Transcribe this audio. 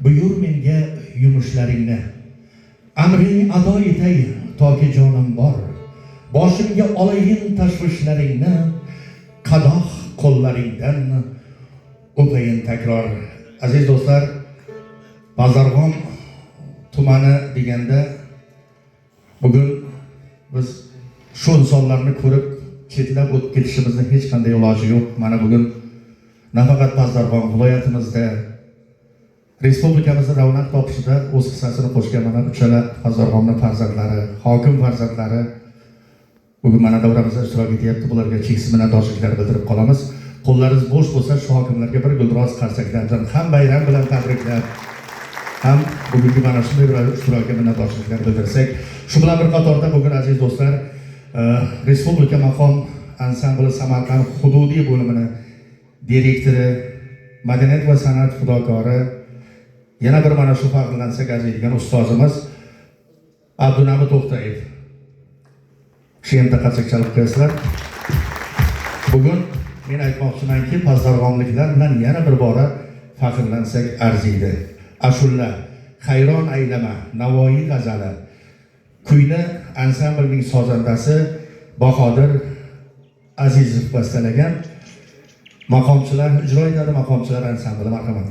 buyur menga yumushlaringni. Amring ado etay toki jonim bor. Boshimga olayin tashvishlaringni, qadoq qo'llaringdan o'payin takror. Aziz do'stlar, Bazarg'om tumani deganda bugun biz shu insonlarni ko'rib chetlab o'tib ketishimizni hech qanday iloji yo'q. Mana bugun nafaqat Bazarg'om viloyatimizda, respublikamizda ravnaq topishida o'z hissasini qo'shgan mana uchala Bazarg'omning farzandlari, hokim farzandlari bugun mana davramizda ishtirok etyapti. Bularga cheksiz minnatdorchiliklar bildirib qolamiz. Qo'llaringiz bo'sh bo'lsa, shu hokimlarga bir guldiroz qarsaklardan ham bayram bilan tabriklab, ham bugungi mana shunday bir ishtirokga minnatdorchiliklar bildirsak. Shu bilan bir qatorda bugun aziz do'stlar, Respublika maqom ansambli Samarqand hududiy bo'limining direktori, madaniyat va san'at fidokori, yana bir mana shu faxrlansak arziydigan ustozimiz Abdunami To'xtayev. Shenta qattiq chalib qo'yasizlar. Bugun men aytmoqchimanki, Bazarg'omliklar bilan yana bir bora faxrlansak arziydi. Ashulla, Hayron aylama, Navoiy g'azali, kuyni ansamblning sozandasi Bahodir Azizov bastalagan. Maqomchilar ijro etadi, maqomchilar ansambli. Marhamat.